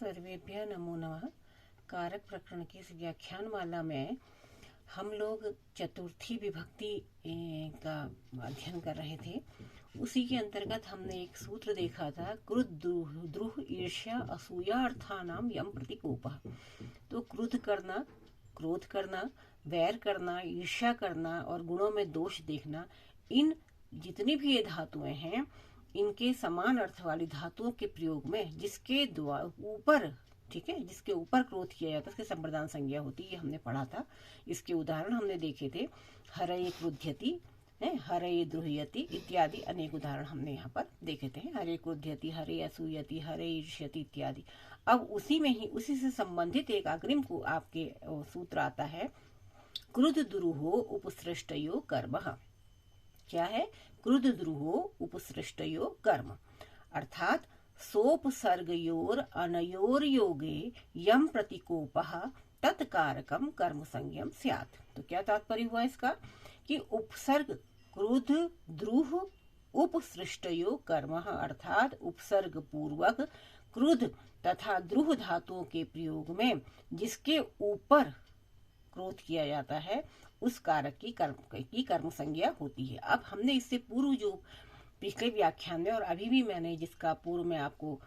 सर्वेभ्यः नमो नमः। कारक प्रकरण की इस व्याख्यान माला में हम लोग चतुर्थी विभक्ति का अध्ययन कर रहे थे। उसी के अंतर्गत हमने एक सूत्र देखा था, क्रुद्ध द्रुह ईर्ष्या असूया अर्थानाम यम प्रतिकोपः। तो क्रुद्ध करना, क्रोध करना, वैर करना, ईर्ष्या करना और गुणों में दोष देखना, इन जितनी भी ये धातुएं हैं, इनके समान अर्थ वाली धातुओं के प्रयोग में जिसके ऊपर, ठीक है, जिसके ऊपर क्रोध किया जाता है उसके संप्रदान संज्ञा होती है। ये हमने पढ़ा था। इसके उदाहरण हमने देखे थे, हरये क्रुध्यति, हरये द्रुह्यति इत्यादि अनेक उदाहरण हमने यहाँ पर देखे थे। हरे क्रुध्यति, हरे असूयति, हरे ईर्ष्यति इत्यादि। अब उसी से संबंधित एक अग्रिम को आपके सूत्र आता है, क्रुद्ध द्रुहो उपसृष्टयो कर्मः। क्या है? क्रुद्ध द्रुहो उपसृष्टयो कर्म, अर्थात सोपसर्गयोर अनयोर योगे यम प्रतिकोपः तत्कारकम कर्म संज्ञम स्यात्। तो क्या तात्पर्य हुआ इसका कि उपसर्ग क्रुद्ध द्रुह उपसृष्टयो कर्म, अर्थात उपसर्ग पूर्वक क्रुद्ध तथा द्रुह धातुओं के प्रयोग में जिसके ऊपर क्रोध किया जाता है उस कारक की कर्म संज्ञा होती है। अब हमने इससे पूर्व जो पिछले व्याख्यान में और अभी भी मैंने जिसका पूर्व में आपको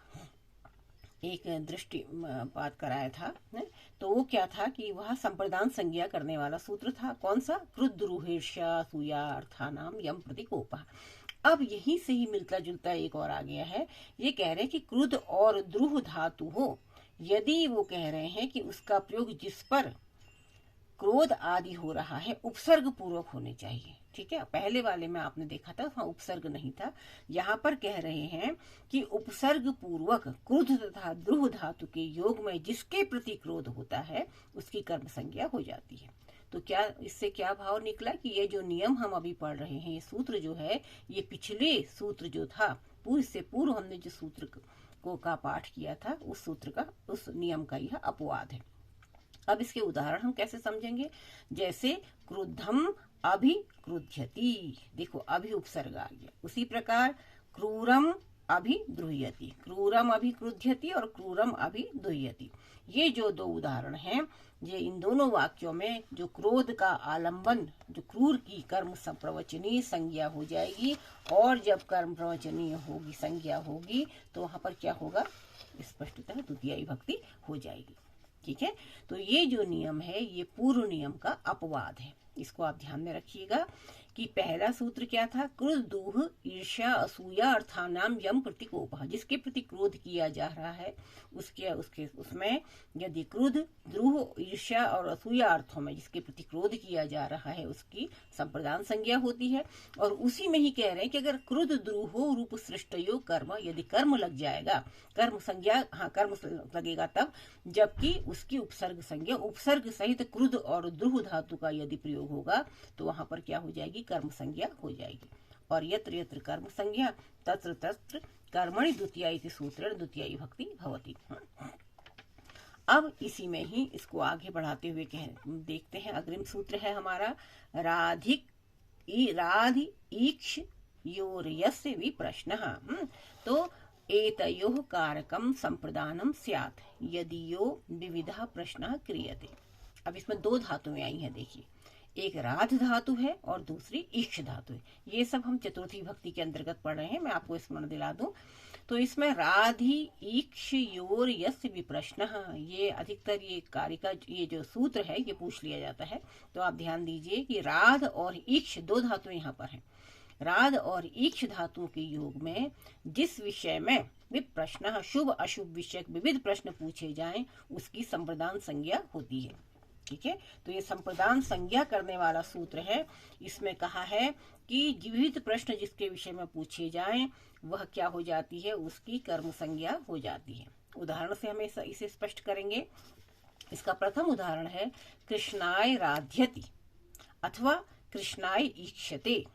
एक दृष्टिपात कराया था, तो वो क्या था कि वह संप्रदान संज्ञा करने वाला सूत्र था। कौन सा? क्रुद्ध द्रुहेर्ष्या सूया अर्थानाम यम प्रतिकोपः। अब यहीं से ही मिलता जुलता एक और आ गया है। ये कह रहे हैं कि क्रुद्ध और द्रुह धातु हो, यदि वो कह रहे हैं कि उसका प्रयोग जिस पर क्रोध आदि हो रहा है उपसर्ग पूर्वक होने चाहिए। ठीक है, पहले वाले में आपने देखा था वहां उपसर्ग नहीं था। यहाँ पर कह रहे हैं कि उपसर्ग पूर्वक क्रुद्ध तथा द्रुह धातु के योग में जिसके प्रति क्रोध होता है उसकी कर्म संज्ञा हो जाती है। तो क्या इससे क्या भाव निकला कि ये जो नियम हम अभी पढ़ रहे हैं, ये सूत्र जो है, ये पिछले सूत्र जो था, इससे पूर्व हमने जो सूत्र का पाठ किया था, उस सूत्र का, उस नियम का यह अपवाद है। अब इसके उदाहरण हम कैसे समझेंगे? जैसे क्रुद्धम अभिक्रुध्यति, देखो अभि उपसर्ग आ गया। उसी प्रकार क्रूरम अभिद्रुह्यति, क्रूरम अभिक्रुध्यति और क्रूरम अभिद्रुह्यति, ये जो दो उदाहरण हैं, ये इन दोनों वाक्यों में जो क्रोध का आलंबन, जो क्रूर की कर्म प्रवचनीय संज्ञा हो जाएगी, और जब कर्म प्रवचनीय होगी, संज्ञा होगी, तो वहां पर क्या होगा? स्पष्टतः द्वितीया विभक्ति हो जाएगी। ठीक है, तो ये जो नियम है ये पूर्व नियम का अपवाद है। इसको आप ध्यान में रखिएगा कि पहला सूत्र क्या था? क्रुद्ध द्रुह ईर्ष्या असूया अर्थानाम यम प्रतिकोपः, जिसके प्रति क्रोध किया जा रहा है उसमें यदि क्रुद्ध द्रुह ईर्ष्या और असूया अर्थों में जिसके प्रति क्रोध किया जा रहा है उसकी संप्रदान संज्ञा होती है। और उसी में ही कह रहे हैं कि अगर क्रुद्ध द्रुहो रूप सृष्टयो कर्म, यदि कर्म लग जाएगा, कर्म संज्ञा, हाँ कर्म लगेगा तब, जबकि उसकी उपसर्ग संज्ञा, उपसर्ग सहित क्रुद्ध और द्रुह धातु का यदि प्रयोग होगा तो वहां पर क्या हो जाएगी? कर्म संज्ञा हो जाएगी। और यत्र यत्र कर्म संज्ञा तत्र तत्र कर्मणि द्वितीया इति सूत्रेण द्वितीया विभक्ति भवति। अब इसी में ही इसको आगे बढ़ाते हुए देखते हैं, अग्रिम सूत्र है हमारा, राधि ईक्ष योर यस्य विप्रश्नः। तो एतयोः कारकम संप्रदानम स्यात् यदि यो विविधः प्रश्नः क्रियते। अब इसमें दो धातुएं आई हैं, देखिए, एक राध धातु है और दूसरी ईक्ष धातु है। ये सब हम चतुर्थी विभक्ति के अंतर्गत पढ़ रहे हैं, मैं आपको स्मरण दिला दूं। तो इसमें राधि ईक्ष योर यस्य विप्रश्नः, ये अधिकतर ये कारिका, ये जो सूत्र है ये पूछ लिया जाता है। तो आप ध्यान दीजिए कि राध और ईक्ष दो धातुएं यहाँ पर हैं। राध और ईक्ष धातुओं के योग में जिस विषय में विप्रश्नः, शुभ अशुभ विषय विविध प्रश्न पूछे जाएं, उसकी संप्रदान संज्ञा होती है। ठीक है, तो ये संप्रदान संज्ञा करने वाला सूत्र है। इसमें कहा है कि विविध प्रश्न जिसके विषय में पूछे जाएं वह क्या हो जाती है? उसकी कर्म संज्ञा हो जाती है। उदाहरण से हमें इसे स्पष्ट करेंगे। इसका प्रथम उदाहरण है, कृष्णाय राध्यति अथवा कृष्णाय ईक्षते।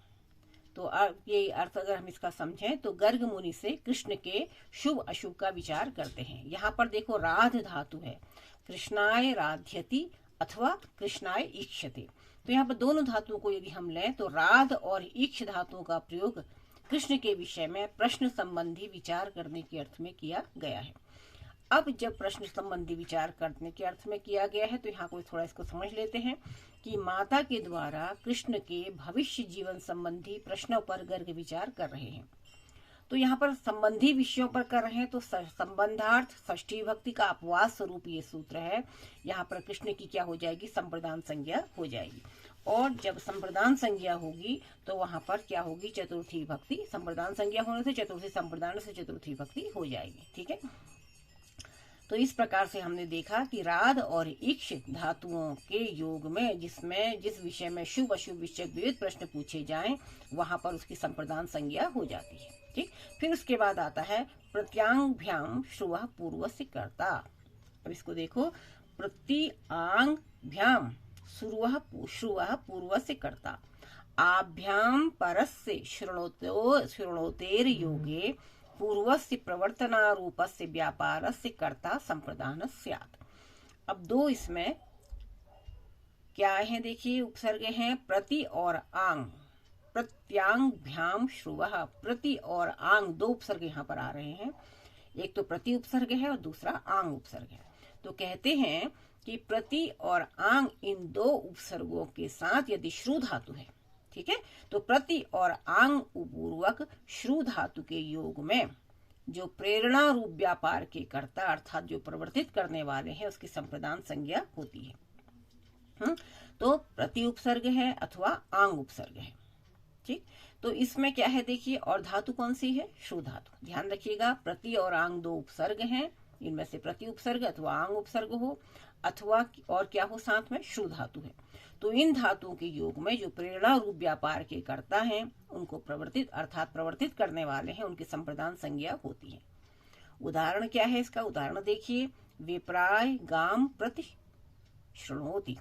तो ये अर्थ अगर हम इसका समझें तो गर्ग मुनि से कृष्ण के शुभ अशुभ का विचार करते हैं। यहाँ पर देखो राध धातु है, कृष्णाय राध्यति अथवा कृष्णाय ईक्षते। तो यहाँ पर दोनों धातुओं को यदि हम लें तो राध और ईक्ष धातुओं का प्रयोग कृष्ण के विषय में प्रश्न संबंधी विचार करने के अर्थ में किया गया है। अब जब प्रश्न संबंधी विचार करने के अर्थ में किया गया है तो यहाँ कोई थोड़ा इसको समझ लेते हैं कि माता के द्वारा कृष्ण के भविष्य जीवन संबंधी प्रश्नों पर गर्ग विचार कर रहे हैं। तो यहाँ पर संबंधी विषयों पर कर रहे हैं, तो संबंधार्थ षष्ठी विभक्ति का अपवाद स्वरूप ये सूत्र है। यहाँ पर कृष्ण की क्या हो जाएगी, संप्रदान संज्ञा हो जाएगी। और जब संप्रदान संज्ञा होगी तो वहां पर क्या होगी, चतुर्थी विभक्ति। संप्रदान संज्ञा होने से चतुर्थी, संप्रदान से चतुर्थी विभक्ति हो जाएगी। ठीक है, तो इस प्रकार से हमने देखा कि राध और इक्ष धातुओं के योग में जिस विषय में शुभ अशुभ विषयक विविध प्रश्न पूछे जाएं वहां पर उसकी संप्रदान संज्ञा हो जाती है। ठीक, फिर उसके बाद आता है प्रत्यांगभ्याम श्रुवः पूर्वस्य कर्ता। अब इसको देखो, प्रत्यांगभ्याम श्रुवः पूर्वस्य कर्ता, आभ्याम परस्य शृणोतेर योगे पूर्वस्य प्रवर्तनारूपस्य व्यापारस्य कर्ता संप्रदान स्यात्। अब दो इसमें क्या है, देखिए उपसर्ग हैं प्रति और आंग। प्रत्यांगभ्याम श्रुवः, प्रति और आंग दो उपसर्ग यहाँ पर आ रहे हैं। एक तो प्रति उपसर्ग है और दूसरा आंग उपसर्ग है। तो कहते हैं कि प्रति और आंग इन दो उपसर्गों के साथ यदि श्रु धातु है, ठीक है, तो प्रति और आंग पूर्वक श्रु धातु के योग में जो प्रेरणा रूप व्यापार के कर्ता अर्थात जो प्रवर्तित करने वाले हैं उसकी संप्रदान संज्ञा होती है। तो प्रति उपसर्ग है अथवा आंग उपसर्ग है। ठीक, तो इसमें क्या है देखिए, और धातु कौन सी है, श्रु धातु। ध्यान रखिएगा, प्रति और आंग दो उपसर्ग हैं, इनमें से प्रति उपसर्ग अथवा आंग उपसर्ग हो अथवा और क्या हो साथ में श्रु धातु है। तो इन धातुओं के योग में जो प्रेरणा रूप व्यापार के कर्ता हैं उनको प्रवर्तित अर्थात प्रवर्तित करने वाले हैं उनकी संप्रदान संज्ञा होती है। उदाहरण क्या है इसका, उदाहरण देखिए, विप्राय गाम प्रति शृणोति।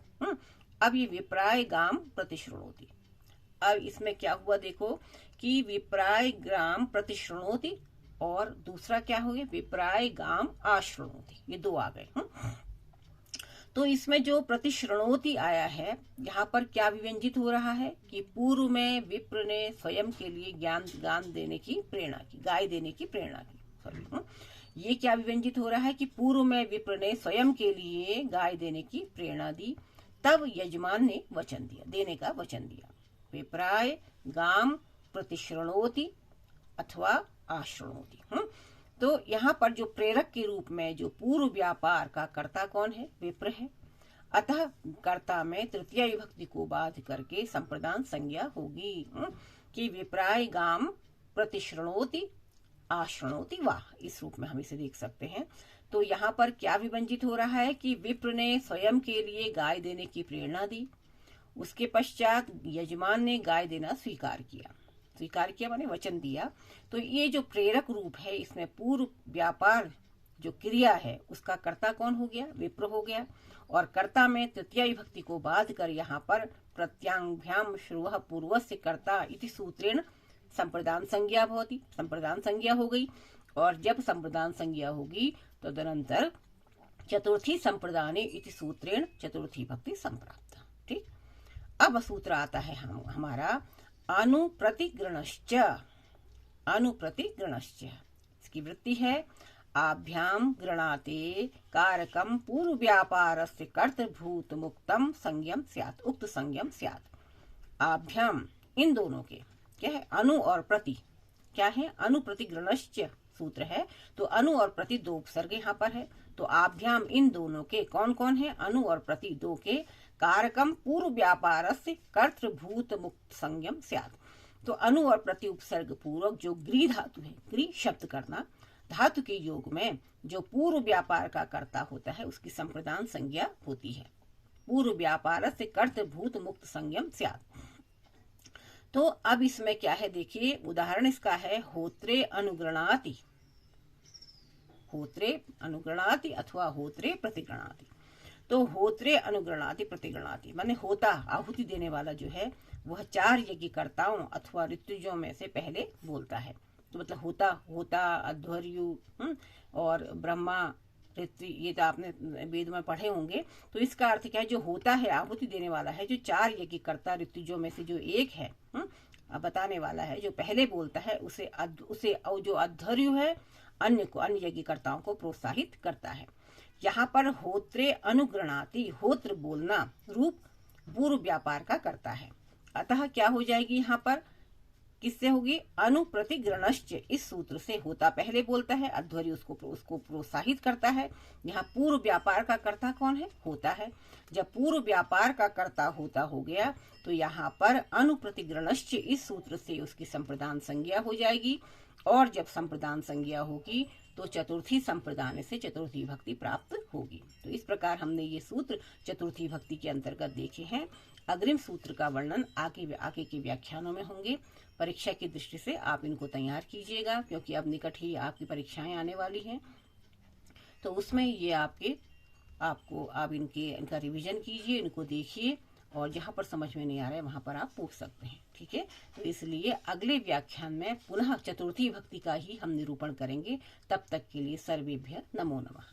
अब ये विप्राय गाम प्रति शृणोति, अब इसमें क्या हुआ देखो कि विप्राय ग्राम प्रति शृणोति और दूसरा क्या हो गया, विप्राय गाम आशृणोति, ये दो आ गए। तो इसमें जो प्रतिश्रणोति आया है यहाँ पर क्या विव्यंजित हो रहा है कि पूर्व में विप्र ने स्वयं के लिए गान देने की प्रेरणा की, गाय देने की प्रेरणा की, सॉरी, ये क्या विव्यंजित हो रहा है कि पूर्व में विप्र ने स्वयं के लिए गाय देने की प्रेरणा दी, तब यजमान ने वचन दिया, देने का वचन दिया। विप्राय गाम प्रतिश्रणोति अथवा आश्रणोति। तो यहाँ पर जो प्रेरक के रूप में जो पूर्व व्यापार का कर्ता कौन है, विप्र है। अतः कर्ता में तृतीय विभक्ति को बाध करके संप्रदान संज्ञा होगी कि विप्राय गाम प्रतिश्रणोति आश्रणोति वाह, इस रूप में हम इसे देख सकते हैं। तो यहाँ पर क्या विभंजित हो रहा है कि विप्र ने स्वयं के लिए गाय देने की प्रेरणा दी, उसके पश्चात यजमान ने गाय देना स्वीकार किया माने वचन दिया। तो ये जो प्रेरक रूप है इसमें पूर्व व्यापार जो क्रिया है उसका कर्ता कौन हो गया, विप्र हो गया। और कर्ता में तृतीय विभक्ति को बाध कर यहाँ पर प्रत्यांगभ्याम श्रुवः पूर्वस्य कर्ता इति सूत्रेण संप्रदान संज्ञा भवति, संप्रदान संज्ञा हो गई। और जब संप्रदान संज्ञा होगी तो तदनंतर चतुर्थी संप्रदाने इति सूत्रेण चतुर्थी भक्ति संप्राप्त। ठीक, अब सूत्र आता है हमारा अनुप्रतिगृणश्च। अनुप्रतिगृणश्च इसकी वृत्ति है आभ्याम गृणाते कारकम पूर्व व्यापारस्य कर्तभूत मुक्तम संज्ञम स्यात्, उक्त संज्ञम स्यात्। आभ्याम इन दोनों के क्या है, अनु और प्रति क्या है, अनुप्रतिगृणश्च सूत्र है। तो अनु और प्रति दो उपसर्ग यहाँ पर है। तो आभ्याम इन दोनों के कौन कौन है, अनु और प्रति दो के कारकम पूर्व व्यापारस्य कर्तृभूत मुक्त संज्ञम स्यात्। तो अनु और प्रति उपसर्ग पूर्वक जो ग्री धातु है, ग्री शब्द करना, धातु के योग में जो पूर्व व्यापार का कर्ता होता है उसकी संप्रदान संज्ञा होती है। पूर्व व्यापारस्य कर्तृभूत मुक्त संज्ञम स्यात्। तो अब इसमें क्या है देखिए, उदाहरण इसका है होत्रे अनुगृणाति, होत्रे अनुगृणाति अथवा होत्रे प्रतिगृणाति। तो होत्रे अनुगृणाति प्रतिगृणाति माने होता, आहुति देने वाला जो है वह चार यज्ञकर्ताओं अथवा ऋतुजों में से पहले बोलता है। तो मतलब होता अध्वर्यु और ब्रह्मा ऋतु, ये तो आपने वेद में पढ़े होंगे। तो इसका अर्थ क्या है, जो होता है आहुति देने वाला है, जो चार यज्ञकर्ता ऋतुजों में से जो एक है बताने वाला है, जो पहले बोलता है उसे जो अध्वर्यु है अन्य यज्ञकर्ताओं को प्रोत्साहित करता है। यहाँ पर होत्रे अनुगृणाति, होत्र बोलना रूप पूर्व व्यापार का करता है। अतः क्या हो जाएगी यहाँ पर, किससे होगी, अनुप्रतिग्रणश्च, इस सूत्र से। होता पहले बोलता है, अध्वर्यु उसको प्रोत्साहित करता है। यहाँ पूर्व व्यापार का कर्ता कौन है, होता है। जब पूर्व व्यापार का कर्ता होता हो गया तो यहाँ पर अनुप्रतिग्रणश्च, इस सूत्र से उसकी संप्रदान संज्ञा हो जाएगी। और जब संप्रदान संज्ञा होगी तो चतुर्थी संप्रदान से चतुर्थी भक्ति प्राप्त होगी। तो इस प्रकार हमने ये सूत्र चतुर्थी भक्ति के अंतर्गत देखे हैं। अग्रिम सूत्र का वर्णन आगे के व्याख्यानों में होंगे। परीक्षा की दृष्टि से आप इनको तैयार कीजिएगा, क्योंकि अब निकट ही आपकी परीक्षाएं आने वाली हैं। तो उसमें ये आप इनका रिवीजन कीजिए, इनको देखिए, और जहाँ पर समझ में नहीं आ रहा है वहाँ पर आप पूछ सकते हैं। ठीक है, तो इसलिए अगले व्याख्यान में पुनः चतुर्थी भक्ति का ही हम निरूपण करेंगे। तब तक के लिए सर्वेभ्य नमो नमः।